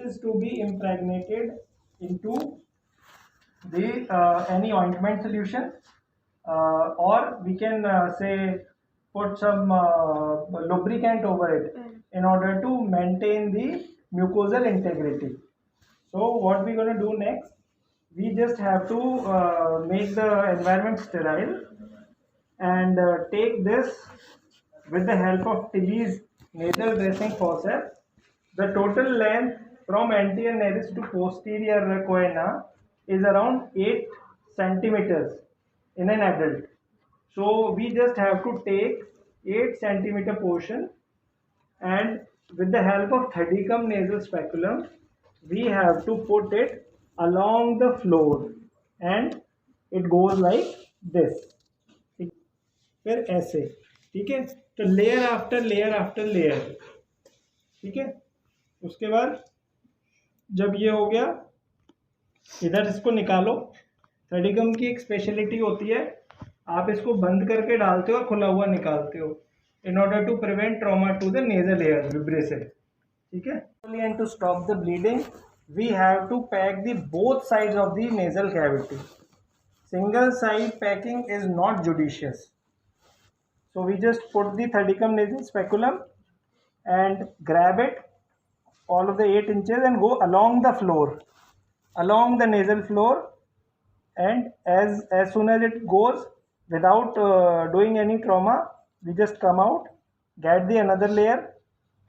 is to be impregnated into the any ointment solution, or we can say put some lubricant over it in order to maintain the mucosal integrity. So what we're going to do next, we just have to make the environment sterile and take this with the help of Tilly's nasal dressing forceps. The total length from anterior nares to posterior choana is around 8 centimeters in an adult. So we just have to take 8 centimeter portion, and with the help of thadicum nasal speculum we have to put it along the floor, and it goes like this. फिर ऐसे, ठीक है। तो layer after layer, ठीक है। उसके बाद जब ये हो गया, इधर इसको निकालो। थर्डिगम की एक स्पेशलिटी होती है, आप इसको बंद करके डालते हो और खुला हुआ निकालते हो in order to prevent trauma to the nasal air vibration, ठीक है। And to stop the bleeding we have to pack the both sides of the nasal cavity. Single side packing is not judicious, so we just put the thadicum nasal speculum and grab it all of the 8 inches and go along the floor, along the nasal floor, and as soon as it goes without doing any trauma, we just come out, get the another layer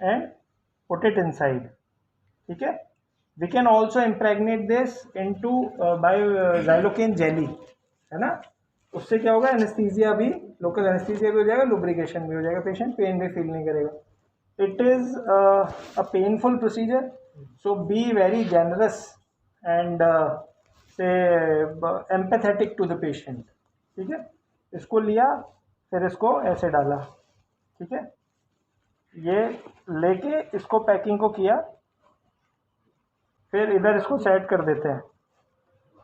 and put it inside, okay। We can also impregnate this into by xylocaine jelly, है ना। उससे क्या होगा, anaesthesia भी, local anaesthesia भी हो जाएगा, lubrication भी हो जाएगा, पेशेंट पेन भी फील नहीं करेगा। It is a painful procedure, so be very generous and से एम्पैथेटिक टू द पेशेंट, ठीक है। इसको लिया, फिर इसको ऐसे डाला, ठीक है। ये लेके इसको पैकिंग को किया, फिर इधर इसको सेट कर देते हैं।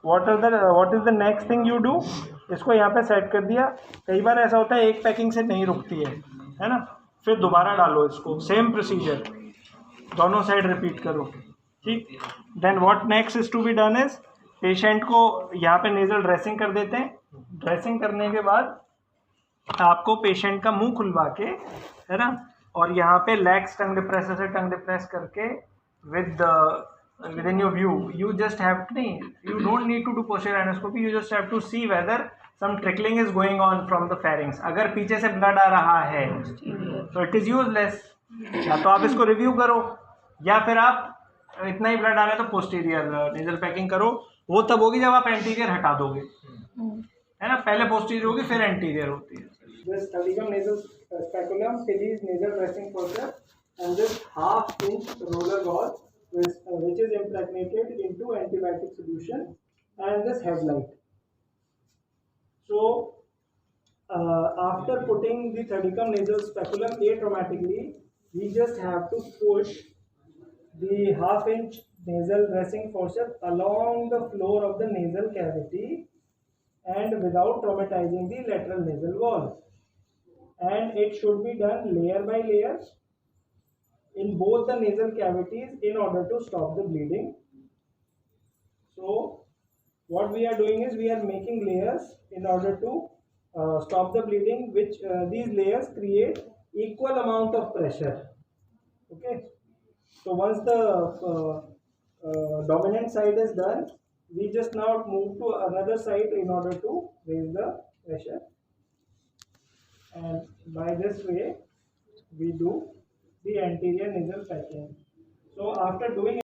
What is the next thing you do, इसको यहाँ पे सेट कर दिया। कई बार ऐसा होता है एक पैकिंग से नहीं रुकती है ना, फिर दोबारा डालो इसको, सेम प्रोसीजर, दोनों साइड रिपीट करो, ठीक। Then what next is to be done is, patient को यहाँ पे नेजल ड्रेसिंग कर देते हैं। ड्रेसिंग करने के बाद आपको पेशेंट का मुंह खुलवा के, है ना, और यहाँ पे लैक्स टंग डिप्रेस से टंग डिप्रेस करके within your view, you just have to, you don't need to do posterior endoscopy, you just have to see whether some trickling is going on from the pharynx. अगर पीछे से ब्लड आ रहा है तो it is useless, या तो आप इसको रिव्यू करो, या फिर आप इतना ही ब्लड आ रहा है तो पोस्टीरियर नेजल पैकिंग करो। वो तब होगी जब आप एंटीरियर हटा दोगे, है ना। पहले पोस्टीरियर होगी फिर एंटीरियर होती है। This thadicum nasal speculum, Tilly's nasal dressing forceps, and this half-inch roller gauze which is impregnated into antibiotic solution, and this headlight. So after putting the thadicum nasal speculum atraumatically, we just have to push the half-inch nasal dressing forceps along the floor of the nasal cavity and without traumatizing the lateral nasal wall, and it should be done layer by layer in both the nasal cavities in order to stop the bleeding. So what we are doing is we are making layers in order to stop the bleeding, which these layers create equal amount of pressure, okay। So once the dominant side is done, we just now move to another side in order to raise the pressure, and by this way we do the anterior nasal packing. So after doing